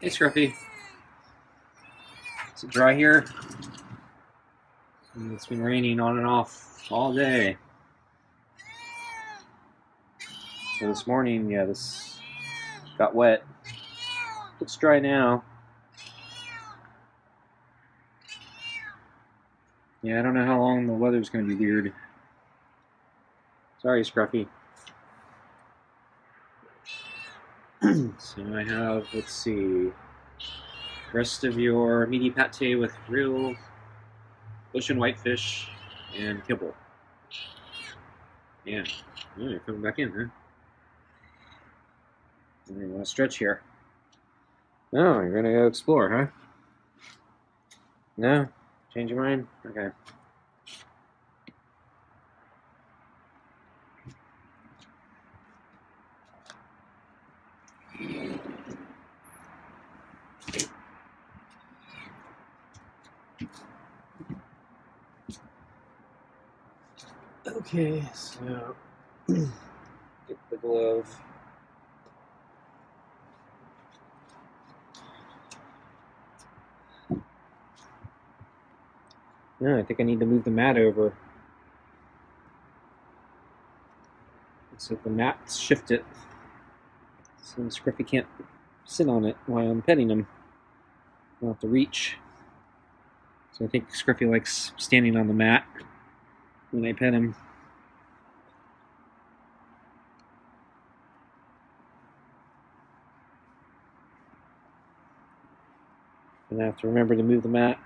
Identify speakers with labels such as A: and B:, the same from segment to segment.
A: Hey, Scruffy. Is it dry here? It's been raining on and off all day. So this morning, yeah, this got wet. It's dry now. Yeah, I don't know how long the weather's going to be weird. Sorry, Scruffy. So I have, let's see, rest of your meaty pate with real ocean whitefish and kibble. Yeah. Oh, you're coming back in, huh? You want to stretch here? No, you're going to go explore, huh? No? Change your mind? Okay. Okay, so get the glove. No, I think I need to move the mat over. So the mat shifted. So Scruffy can't sit on it while I'm petting him. I'll have to reach. So I think Scruffy likes standing on the mat when I pet him. And I have to remember to move the mat.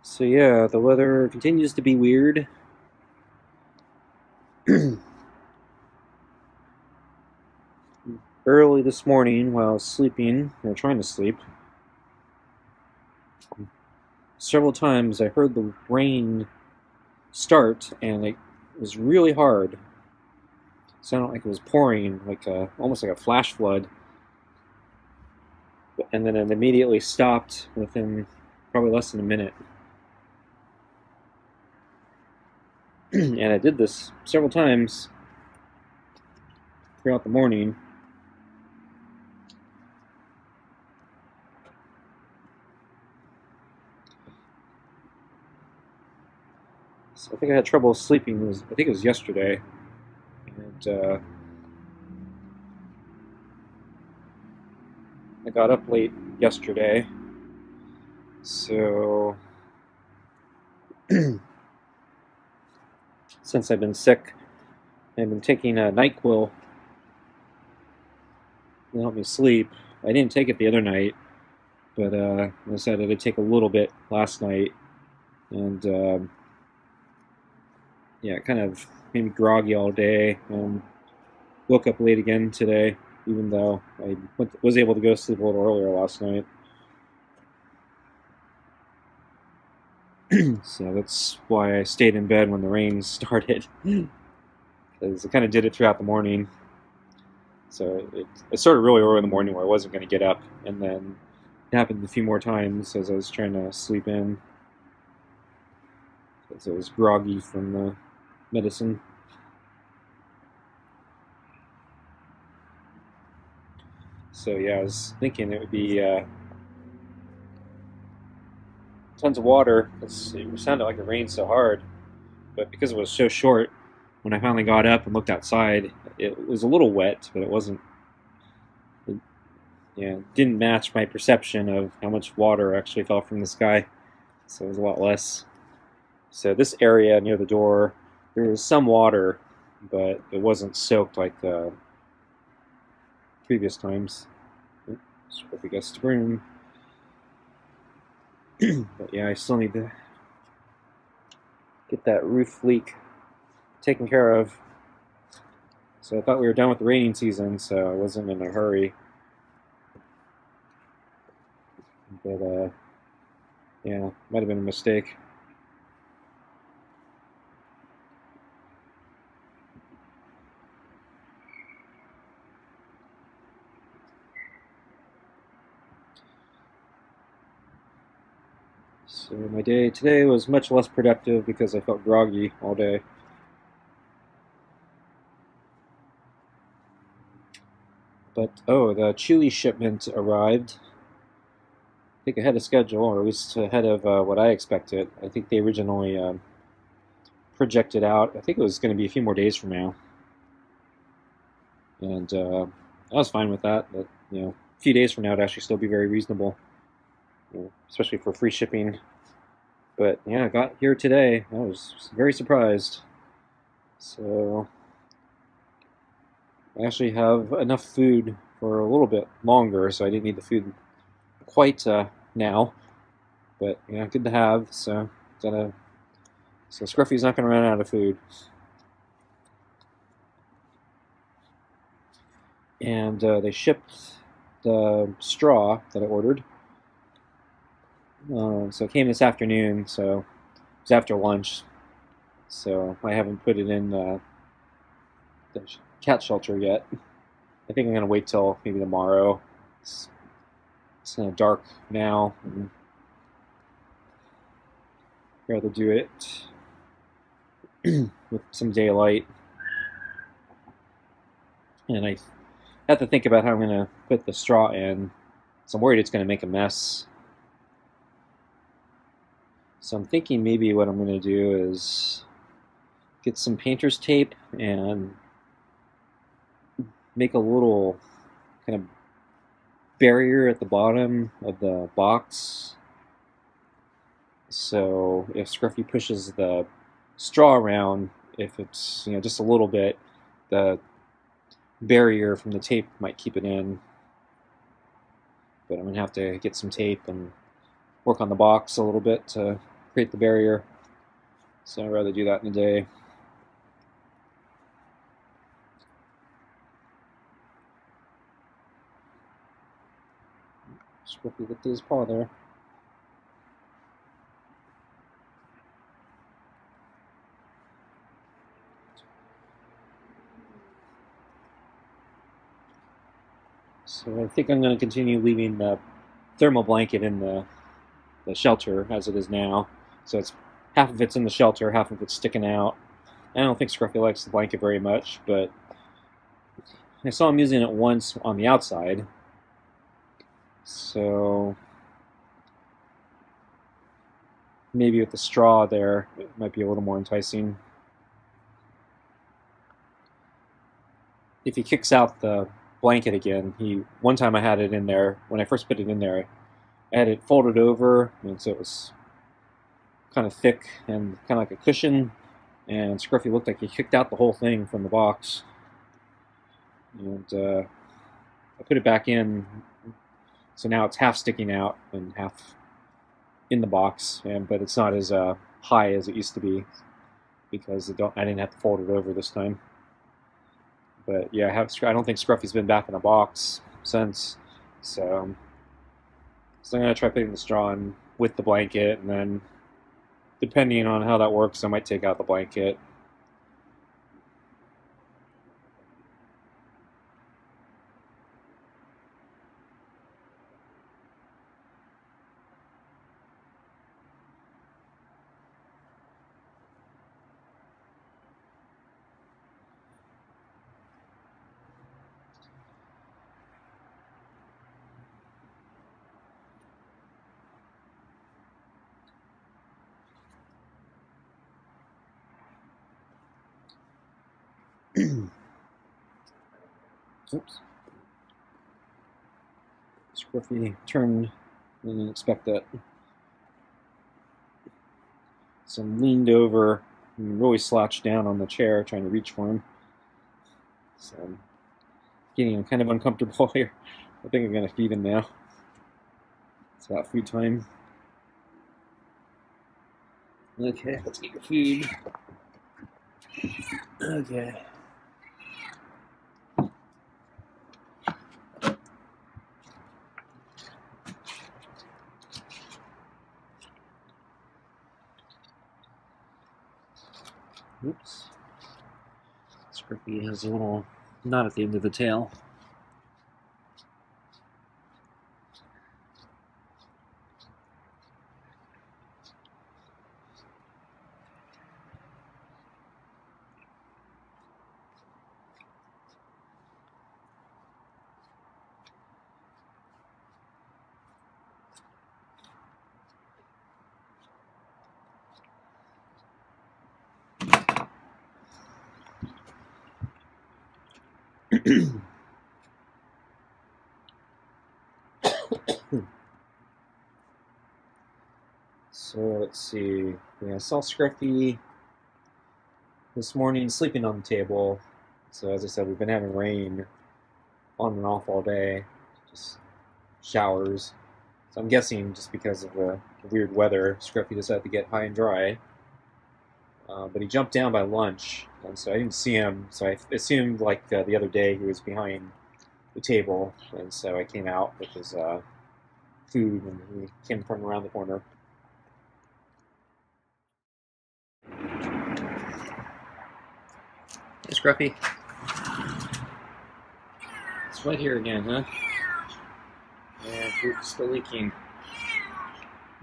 A: So yeah, the weather continues to be weird. Early this morning, while I was sleeping, or trying to sleep, several times I heard the rain start, and it was really hard. It sounded like it was pouring, like almost like a flash flood. And then it immediately stopped within probably less than a minute. And I did this several times throughout the morning. So I think I had trouble sleeping. I think it was yesterday, and I got up late yesterday. So since I've been sick, I've been taking a NyQuil to help me sleep. I didn't take it the other night, but I decided to take a little bit last night, and yeah, it kind of made me groggy all day. Woke up late again today, even though I was able to go to sleep a little earlier last night. So that's why I stayed in bed when the rain started, because it kind of did it throughout the morning. So it started really early in the morning where I wasn't going to get up, and then it happened a few more times as I was trying to sleep in, because I was groggy from the medicine. So yeah, I was thinking it would be tons of water, because it sounded like it rained so hard, but because it was so short, when I finally got up and looked outside, it was a little wet, but it wasn't. It, yeah, didn't match my perception of how much water actually fell from the sky, so it was a lot less. So this area near the door, there was some water, but it wasn't soaked like previous times. Scruffy gets the broom. But yeah, I still need to get that roof leak taken care of. So I thought we were done with the rainy season, so I wasn't in a hurry. But yeah, might have been a mistake. So my day today was much less productive because I felt groggy all day. But, oh, the Chewy shipment arrived. I think ahead of schedule, or at least ahead of what I expected. I think they originally projected out, I think it was going to be a few more days from now. And I was fine with that, but, a few days from now would actually still be very reasonable, especially for free shipping. But, yeah, I got here today. I was very surprised. So, I actually have enough food for a little bit longer, so I didn't need the food quite now. But, good to have, so Scruffy's not going to run out of food. And they shipped the straw that I ordered. So it came this afternoon, so it was after lunch. So I haven't put it in the cat shelter yet. I think I'm going to wait till maybe tomorrow. It's kind of dark now. And I'd rather do it with some daylight. And I have to think about how I'm going to put the straw in. So I'm worried it's going to make a mess. So I'm thinking maybe what I'm going to do is get some painter's tape and make a little kind of barrier at the bottom of the box. So if Scruffy pushes the straw around, if it's just a little bit, the barrier from the tape might keep it in. But I'm going to have to get some tape and work on the box a little bit to create the barrier. So I'd rather do that in a day. Scruffy lifted his paw there. So I think I'm going to continue leaving the thermal blanket in the shelter as it is now. So it's half of it's in the shelter, half of it's sticking out. I don't think Scruffy likes the blanket very much, but I saw him using it once on the outside. So maybe with the straw there, it might be a little more enticing. If he kicks out the blanket again, one time I had it in there, when I first put it in there, I had it folded over, and so it was kind of thick and kind of like a cushion, and Scruffy looked like he kicked out the whole thing from the box. And I put it back in, so now it's half sticking out and half in the box, but it's not as high as it used to be because I didn't have to fold it over this time. But yeah, I don't think Scruffy's been back in the box since, so I'm going to try putting the straw in with the blanket, and then depending on how that works, I might take out the blanket. Oops. Scruffy turned. I didn't expect that. So I'm leaned over and really slouched down on the chair trying to reach for him. So I'm getting kind of uncomfortable here. I think I'm going to feed him now. It's about food time. Okay, let's get your food. Okay. Oops. Scruffy has a little knot at the end of the tail. So let's see. Yeah, I saw Scruffy this morning sleeping on the table. So as I said, we've been having rain on and off all day, just showers. So I'm guessing just because of the weird weather, Scruffy decided to get high and dry. But he jumped down by lunch, and so I didn't see him. So I assumed, like the other day, he was behind the table, and so I came out with his food, and he came from around the corner. Hey, Scruffy. It's wet here again, huh? Yeah, roof's still leaking.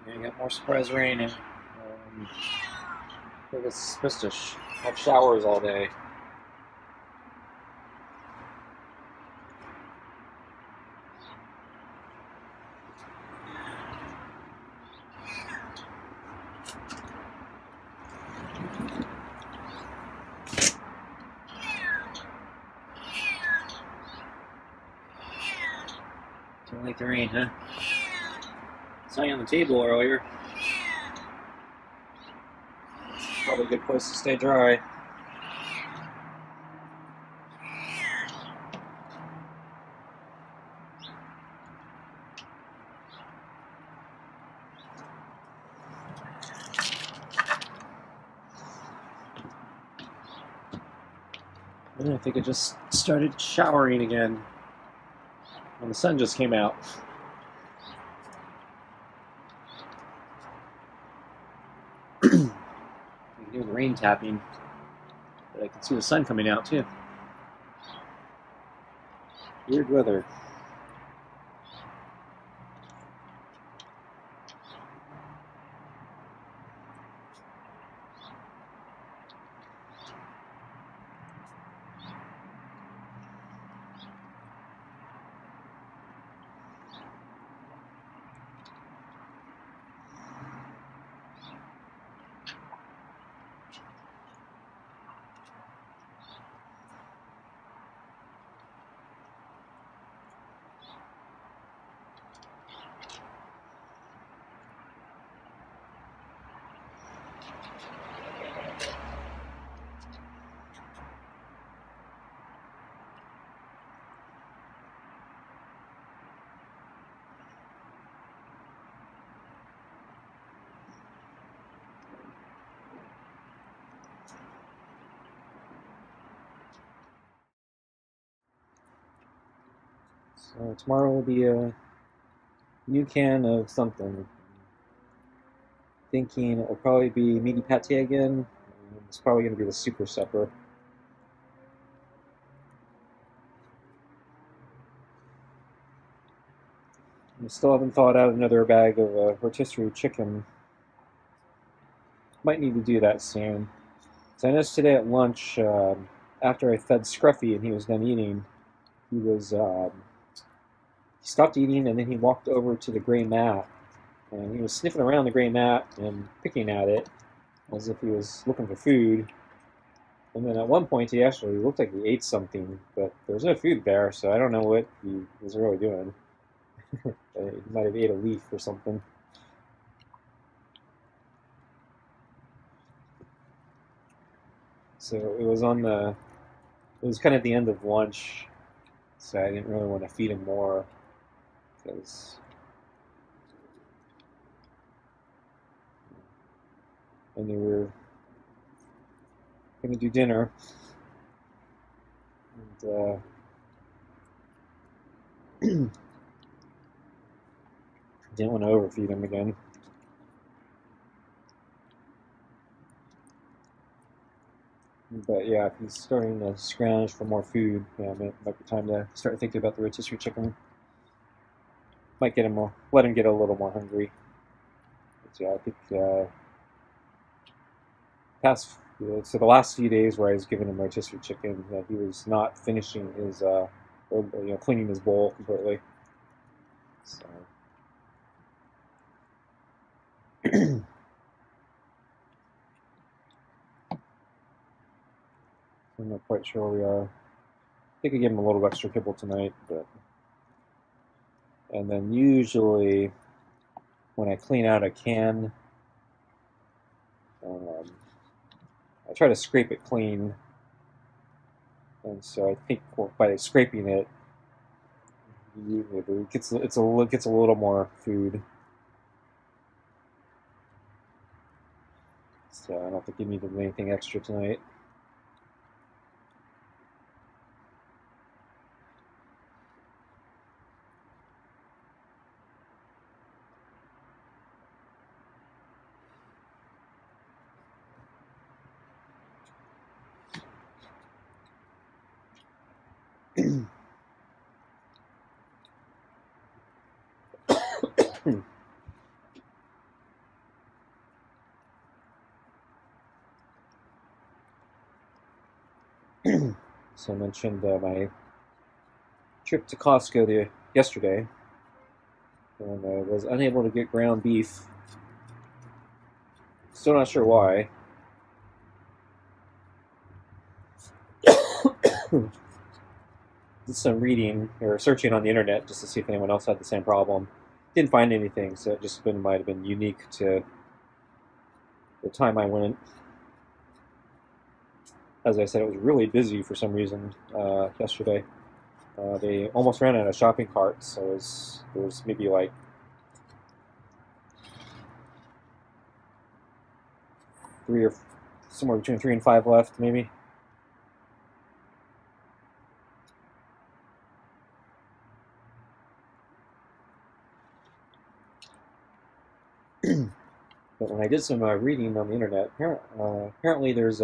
A: Yeah, got more surprise rain, and I think it's supposed to have showers all day. Don't like the rain, huh? Saw you on the table earlier. Probably a good place to stay dry. I think it just started showering again when the sun just came out. You can hear the rain tapping, but I can see the sun coming out too. Weird weather. So tomorrow will be a new can of something. Thinking it will probably be meaty pate again. It's probably going to be the super supper. I still haven't thawed out another bag of rotisserie chicken. Might need to do that soon. So I noticed today at lunch, after I fed Scruffy and he was done eating, he was he stopped eating and then he walked over to the gray mat and he was sniffing around the gray mat and picking at it as if he was looking for food. And then at one point he actually looked like he ate something, but there was no food there, so I don't know what he was really doing. He might have ate a leaf or something. So it was kind of the end of lunch, so I didn't really want to feed him more because I knew we were going to do dinner, and didn't want to overfeed him again. But yeah, if he's starting to scrounge for more food, yeah, it might be time to start thinking about the rotisserie chicken. Might get him let him get a little more hungry. But yeah, I think so the last few days where I was giving him rotisserie chicken, he was not finishing his or cleaning his bowl completely. So I'm not quite sure where we are. think I gave him a little extra kibble tonight, and then usually when I clean out a can, um, I try to scrape it clean, and so I think by scraping it, it gets a little more food. So I don't think he needed anything extra tonight. So I mentioned my trip to Costco yesterday, and I was unable to get ground beef. Still not sure why. Did some reading or searching on the internet just to see if anyone else had the same problem. Didn't find anything, so it just might have been unique to the time I went. As I said, it was really busy for some reason yesterday. They almost ran out of shopping carts, so there was maybe like somewhere between 3 and 5 left, maybe. But when I did some reading on the internet, apparently there's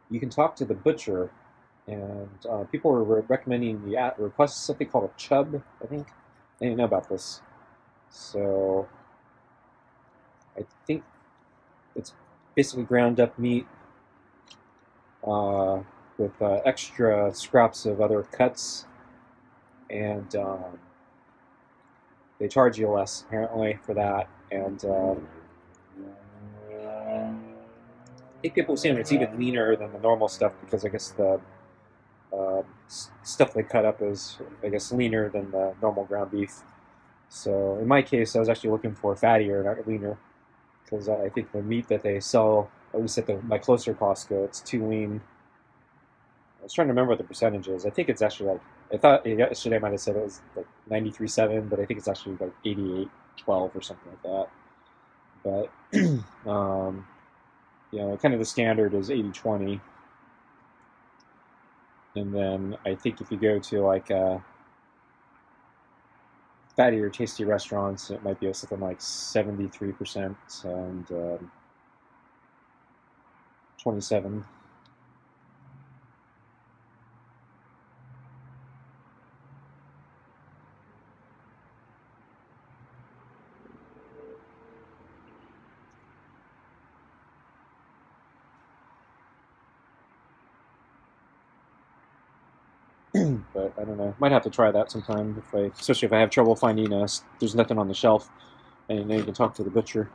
A: you can talk to the butcher, and people were recommending the request something called a chub. I think I didn't know about this, so I think it's basically ground up meat with extra scraps of other cuts, and they charge you less apparently for that. And I think people are saying it's even leaner than the normal stuff because I guess the stuff they cut up is, I guess, leaner than the normal ground beef. So in my case, I was actually looking for fattier, not leaner, because I think the meat that they sell, at least at my closer Costco, it's too lean. I was trying to remember what the percentage is. I think it's actually like, I thought yesterday I might have said it was like 93.7, but I think it's actually like 88.12 or something like that. But kind of the standard is 80-20. And then I think if you go to like fattier, tasty restaurants, it might be something like 73% and 27. But I don't know. Might have to try that sometime, especially if I have trouble finding there's nothing on the shelf, and then you can talk to the butcher.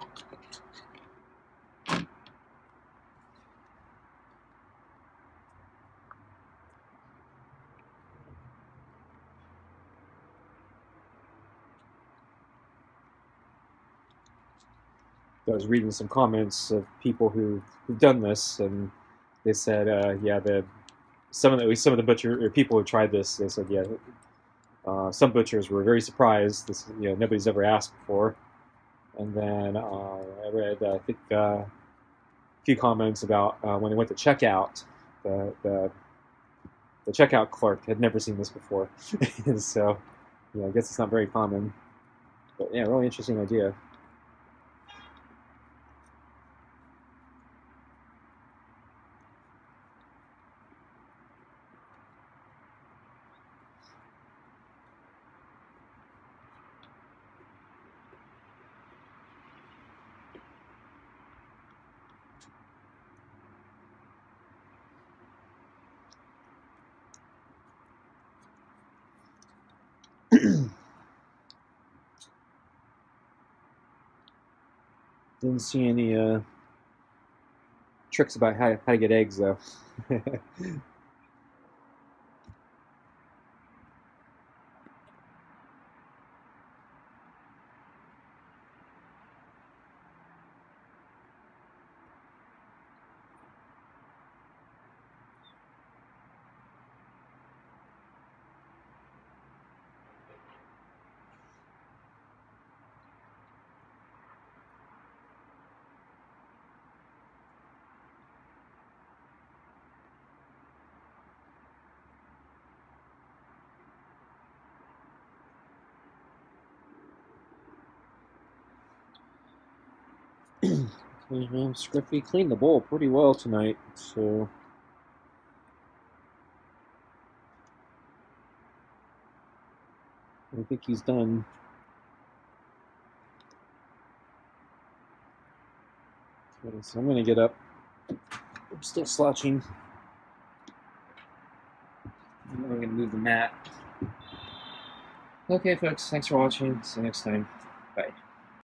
A: I was reading some comments of people who've done this, and they said, some of the butcher or people who tried this, they said, some butchers were very surprised. This, nobody's ever asked before. And then I read, I think, a few comments about when they went to checkout, the checkout clerk had never seen this before. So, I guess it's not very common. But yeah, really interesting idea. Didn't see any tricks about how to get eggs though. Scruffy cleaned the bowl pretty well tonight, so I think he's done. So I'm gonna get up. I'm still slouching. I'm gonna move the mat. Okay, folks, thanks for watching. See you next time.